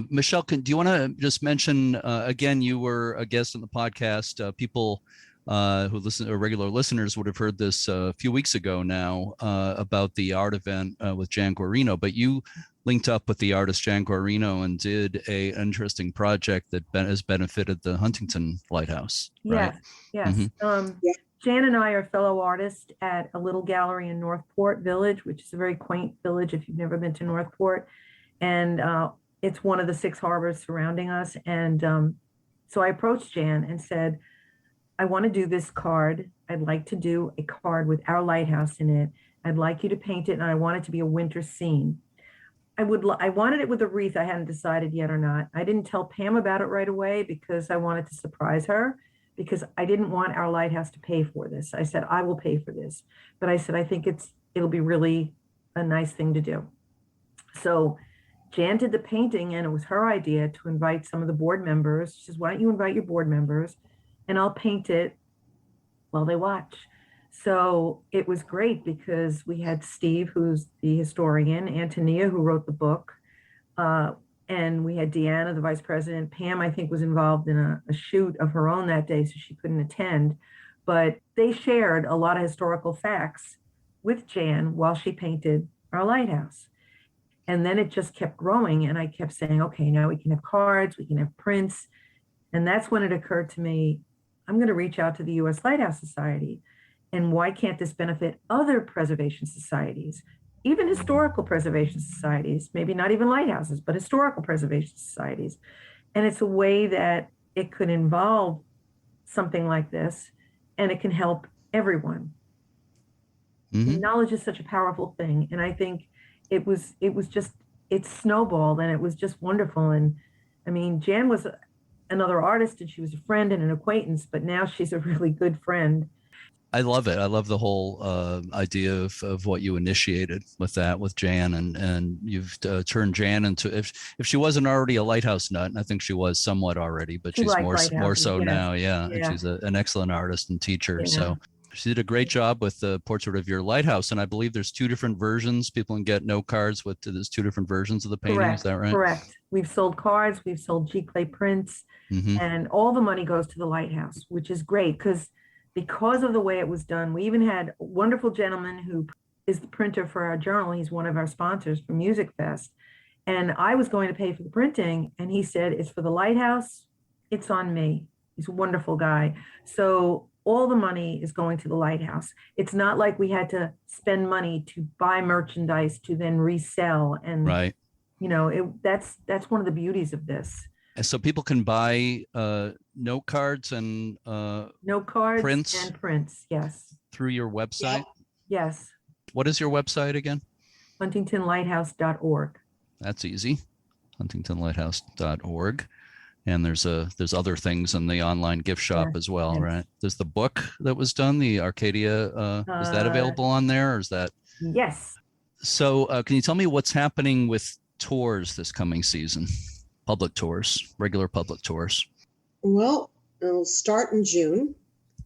Michele, do you want to just mention again? You were a guest on the podcast. People who listen, or regular listeners, would have heard this a few weeks ago now about the art event with Jan Guarino. But you linked up with the artist Jan Guarino and did an interesting project that has benefited the Huntington Lighthouse. Right? Yes. Mm-hmm. Jan and I are fellow artists at a little gallery in Northport Village, which is a very quaint village if you've never been to Northport. And it's one of the 6 harbors surrounding us. And so I approached Jan and said, I want to do this card. I'd like to do a card with our lighthouse in it. I'd like you to paint it, and I want it to be a winter scene. I wanted it with a wreath. I hadn't decided yet or not. I didn't tell Pam about it right away because I wanted to surprise her, because I didn't want our lighthouse to pay for this. I said, I will pay for this. But I said, I think it'll be really a nice thing to do. So Jan did the painting, and it was her idea to invite some of the board members. She says, why don't you invite your board members and I'll paint it while they watch. So it was great because we had Steve, who's the historian, Antonia, who wrote the book, and we had Deanna, the vice president. Pam, I think, was involved in a shoot of her own that day, so she couldn't attend. But they shared a lot of historical facts with Jan while she painted our lighthouse. And then it just kept growing. And I kept saying, okay, now we can have cards, we can have prints. And that's when it occurred to me, I'm going to reach out to the U.S. Lighthouse Society. And why can't this benefit other preservation societies, even historical preservation societies, maybe not even lighthouses, but historical preservation societies? And it's a way that it could involve something like this, and it can help everyone. Mm-hmm. Knowledge is such a powerful thing. And I think it snowballed, and it was just wonderful. And I mean, Jan was another artist, and she was a friend and an acquaintance, but now she's a really good friend. I love it. I love the whole idea of what you initiated with that, with Jan, and you've turned Jan into, if she wasn't already a lighthouse nut, and I think she was somewhat already, but she's more so now. Yeah. And she's an excellent artist and teacher. Yeah. So she did a great job with the portrait of your lighthouse. And I believe there's 2 different versions. People can get note cards there's 2 different versions of the painting. Correct. Is that right? Correct. We've sold cards, we've sold G-clay prints, and all the money goes to the lighthouse, which is great because of the way it was done. We even had a wonderful gentleman who is the printer for our journal. He's one of our sponsors for Music Fest. And I was going to pay for the printing, and he said, it's for the lighthouse, it's on me. He's a wonderful guy. So all the money is going to the lighthouse. It's not like we had to spend money to buy merchandise to then resell. And, right. That's one of the beauties of this. And so people can buy note cards and prints, yes. Through your website? Yes. What is your website again? HuntingtonLighthouse.org. That's easy. HuntingtonLighthouse.org. And there's other things in the online gift shop as well, right? There's the book that was done, the Arcadia. Is that available on there, or is that? Yes. So can you tell me what's happening with tours this coming season? Public tours, regular public tours. Well, it'll start in June.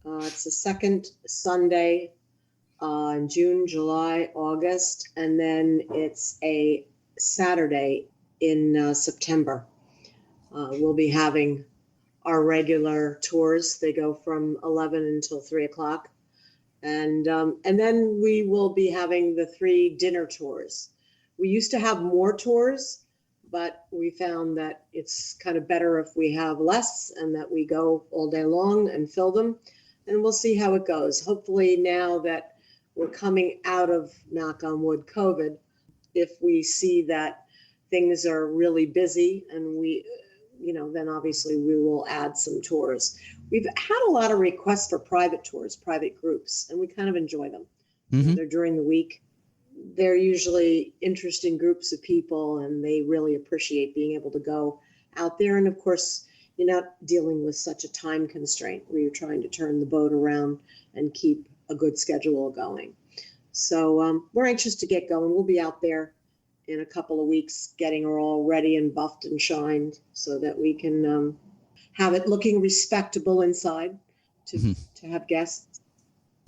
It's the second Sunday in June, July, August, and then it's a Saturday in September. We'll be having our regular tours. They go from 11 until 3 o'clock. And then we will be having the 3 dinner tours. We used to have more tours, but we found that it's kind of better if we have less and that we go all day long and fill them. And we'll see how it goes. Hopefully now that we're coming out of, knock on wood, COVID, if we see that things are really busy and then obviously we will add some tours. We've had a lot of requests for private tours, private groups, and we kind of enjoy them. Mm-hmm. They're during the week. they're usually interesting groups of people, and they really appreciate being able to go out there. And of course, you're not dealing with such a time constraint where you're trying to turn the boat around and keep a good schedule going. So we're anxious to get going. We'll be out there in a couple of weeks getting her all ready and buffed and shined so that we can have it looking respectable inside to have guests.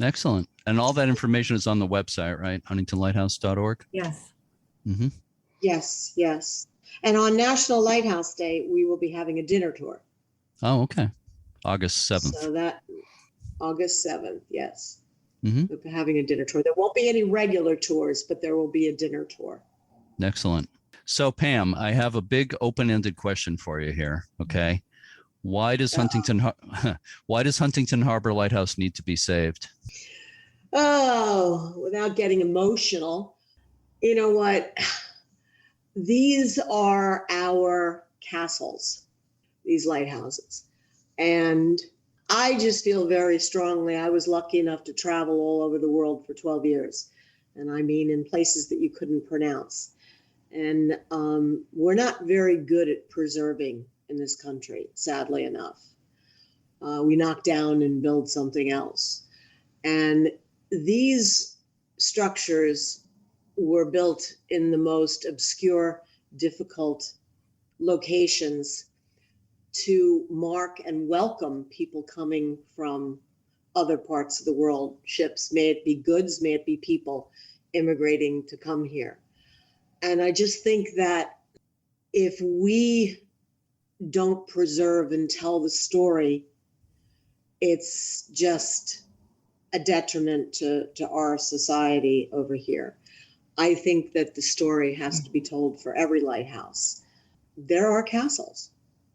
Excellent. And all that information is on the website, right? huntingtonlighthouse.org. Yes. Mm-hmm. Yes, yes. And on National Lighthouse Day, we will be having a dinner tour. Oh, okay. August 7th. So that August 7th, yes. Mm-hmm. We'll be having a dinner tour. There won't be any regular tours, but there will be a dinner tour. Excellent. So Pam, I have a big open-ended question for you here. Okay. Why does Huntington Harbor Lighthouse need to be saved? Oh, without getting emotional, you know what? These are our castles, these lighthouses. And I just feel very strongly. I was lucky enough to travel all over the world for 12 years. And I mean, in places that you couldn't pronounce. And we're not very good at preserving in this country, sadly enough. We knock down and build something else. And these structures were built in the most obscure, difficult locations to mark and welcome people coming from other parts of the world, ships, may it be goods, may it be people immigrating to come here. And I just think that if we don't preserve and tell the story, it's just a detriment to our society over here. I think that the story has to be told for every lighthouse. There are castles,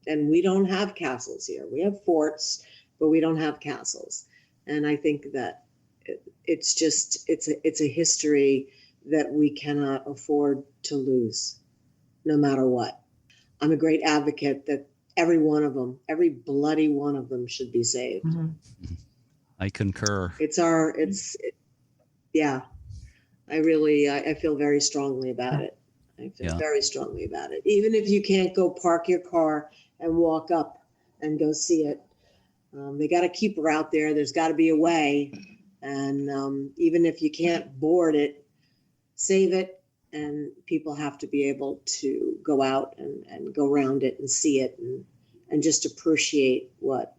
and we don't have castles here. We have forts, but we don't have castles. And I think that it's a history that we cannot afford to lose, no matter what. I'm a great advocate that every one of them, every bloody one of them should be saved. Mm-hmm. I concur. Yeah. I feel very strongly about it. I feel very strongly about it. Even if you can't go park your car and walk up and go see it, they got to keep her out there. There's got to be a way. And even if you can't board it, save it. And people have to be able to go out and go around it and see it and just appreciate what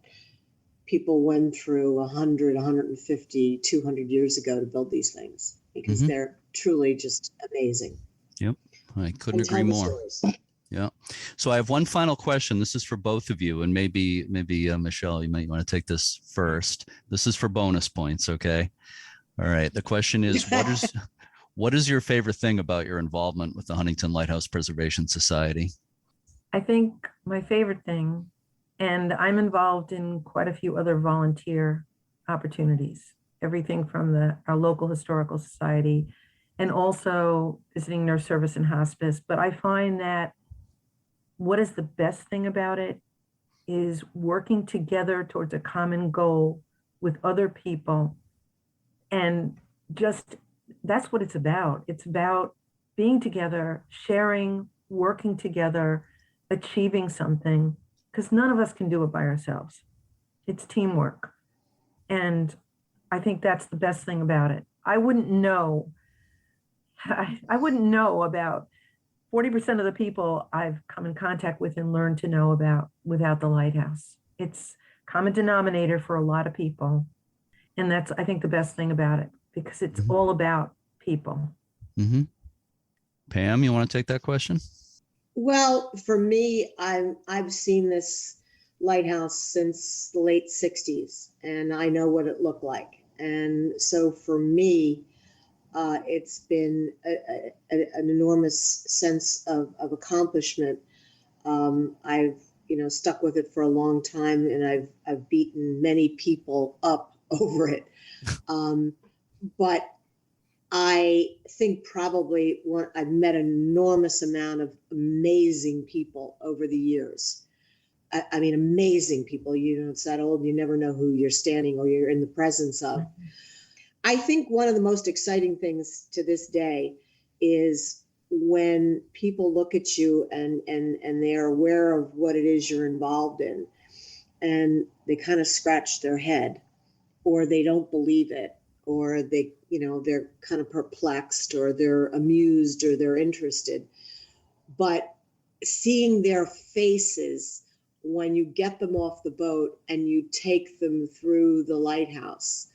people went through 100, 150, 200 years ago to build these things, because they're truly just amazing. Yep. I couldn't agree more. Yeah. So I have one final question. This is for both of you, and maybe Michele, you might want to take this first. This is for bonus points. Okay. All right. The question is, what is your favorite thing about your involvement with the Huntington Lighthouse Preservation Society? I think my favorite thing, and I'm involved in quite a few other volunteer opportunities, everything from our local historical society and also visiting nurse service and hospice. But I find that what is the best thing about it is working together towards a common goal with other people. And just, that's what it's about. It's about being together, sharing, working together, achieving something, because none of us can do it by ourselves. It's teamwork. And I think that's the best thing about it. I wouldn't know about 40% of the people I've come in contact with and learned to know about without the Lighthouse. It's common denominator for a lot of people. And that's, I think, the best thing about it, because it's all about people. Mm-hmm. Pam, you want to take that question? Well, for me, I've seen this lighthouse since the late 60s, and I know what it looked like. And so for me, it's been an enormous sense of accomplishment. I've stuck with it for a long time, and I've beaten many people up over it. But I think probably I've met an enormous amount of amazing people over the years. I mean, amazing people. It's that old, you never know who you're standing or you're in the presence of. I think one of the most exciting things to this day is when people look at you and they are aware of what it is you're involved in, and they kind of scratch their head, or they don't believe it, or they, they're kind of perplexed, or they're amused, or they're interested. But seeing their faces when you get them off the boat and you take them through the lighthouse,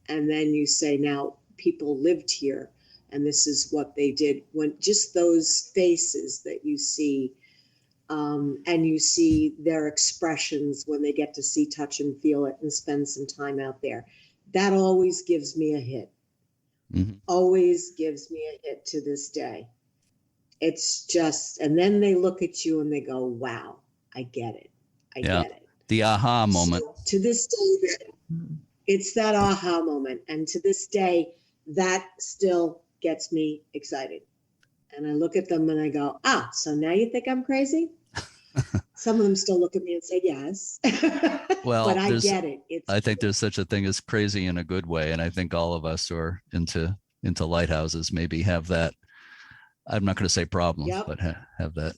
and then you say, now people lived here and this is what they did, when just those faces that you see, and you see their expressions when they get to see, touch, and feel it and spend some time out there, that always gives me a hit. Mm-hmm. Always gives me a hit to this day. It's just, and then they look at you and they go, wow, I get it. I get it. The aha moment. So, to this day, it's that aha moment. And to this day, that still gets me excited. And I look at them and I go, so now you think I'm crazy? Some of them still look at me and say yes. Well, but I get it. I think there's such a thing as crazy in a good way. And I think all of us who are into lighthouses maybe have that. I'm not going to say problem, but have that.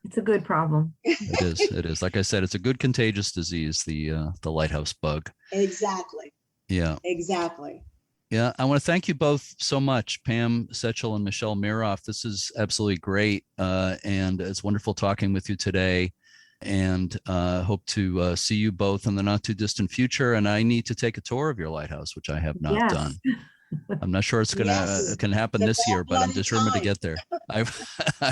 It's a good problem. It is. It is. Like I said, it's a good contagious disease, the lighthouse bug. Exactly. Yeah. Exactly. Yeah. I want to thank you both so much, Pam Setchell and Michele Miroff. This is absolutely great. And it's wonderful talking with you today. And hope to see you both in the not too distant future. And I need to take a tour of your lighthouse, which I have not done. I'm not sure it's can happen this year, but I'm determined to get there. I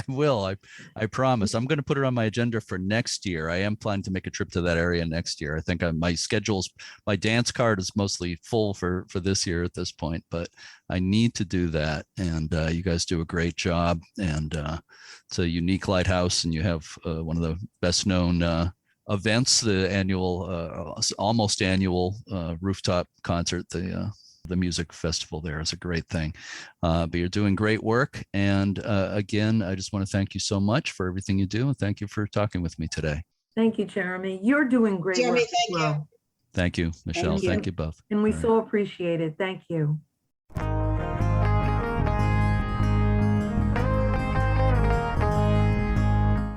will. I promise. I'm going to put it on my agenda for next year. I am planning to make a trip to that area next year. I think my dance card is mostly full for this year at this point, but I need to do that. And you guys do a great job. And it's a unique lighthouse, and you have one of the best known events, the annual, almost annual rooftop concert, the music festival there is a great thing. But you're doing great work. And again, I just want to thank you so much for everything you do. And thank you for talking with me today. Thank you, Jeremy. You're doing great work. Jeremy, thank you. Thank you, Michele. Thank you both. And we so appreciate it. Thank you.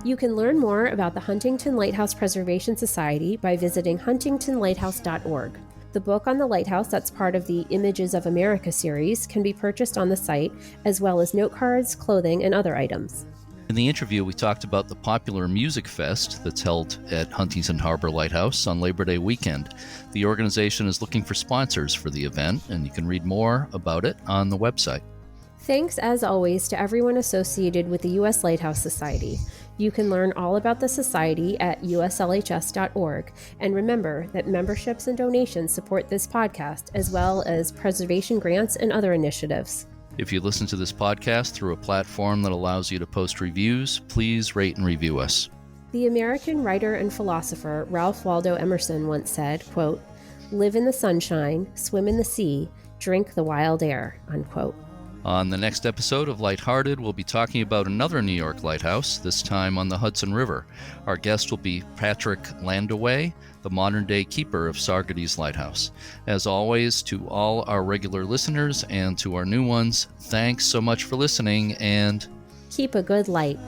You can learn more about the Huntington Lighthouse Preservation Society by visiting huntingtonlighthouse.org. The book on the lighthouse that's part of the Images of America series can be purchased on the site, as well as note cards, clothing, and other items. In the interview, we talked about the popular Music Fest that's held at Huntington Harbor Lighthouse on Labor Day weekend. The organization is looking for sponsors for the event, and you can read more about it on the website. Thanks, as always, to everyone associated with the U.S. Lighthouse Society. You can learn all about the Society at uslhs.org. And remember that memberships and donations support this podcast, as well as preservation grants and other initiatives. If you listen to this podcast through a platform that allows you to post reviews, please rate and review us. The American writer and philosopher Ralph Waldo Emerson once said, quote, "Live in the sunshine, swim in the sea, drink the wild air," unquote. On the next episode of Lighthearted, we'll be talking about another New York lighthouse, this time on the Hudson River. Our guest will be Patrick Landaway, the modern-day keeper of Saugerties Lighthouse. As always, to all our regular listeners and to our new ones, thanks so much for listening, and keep a good light.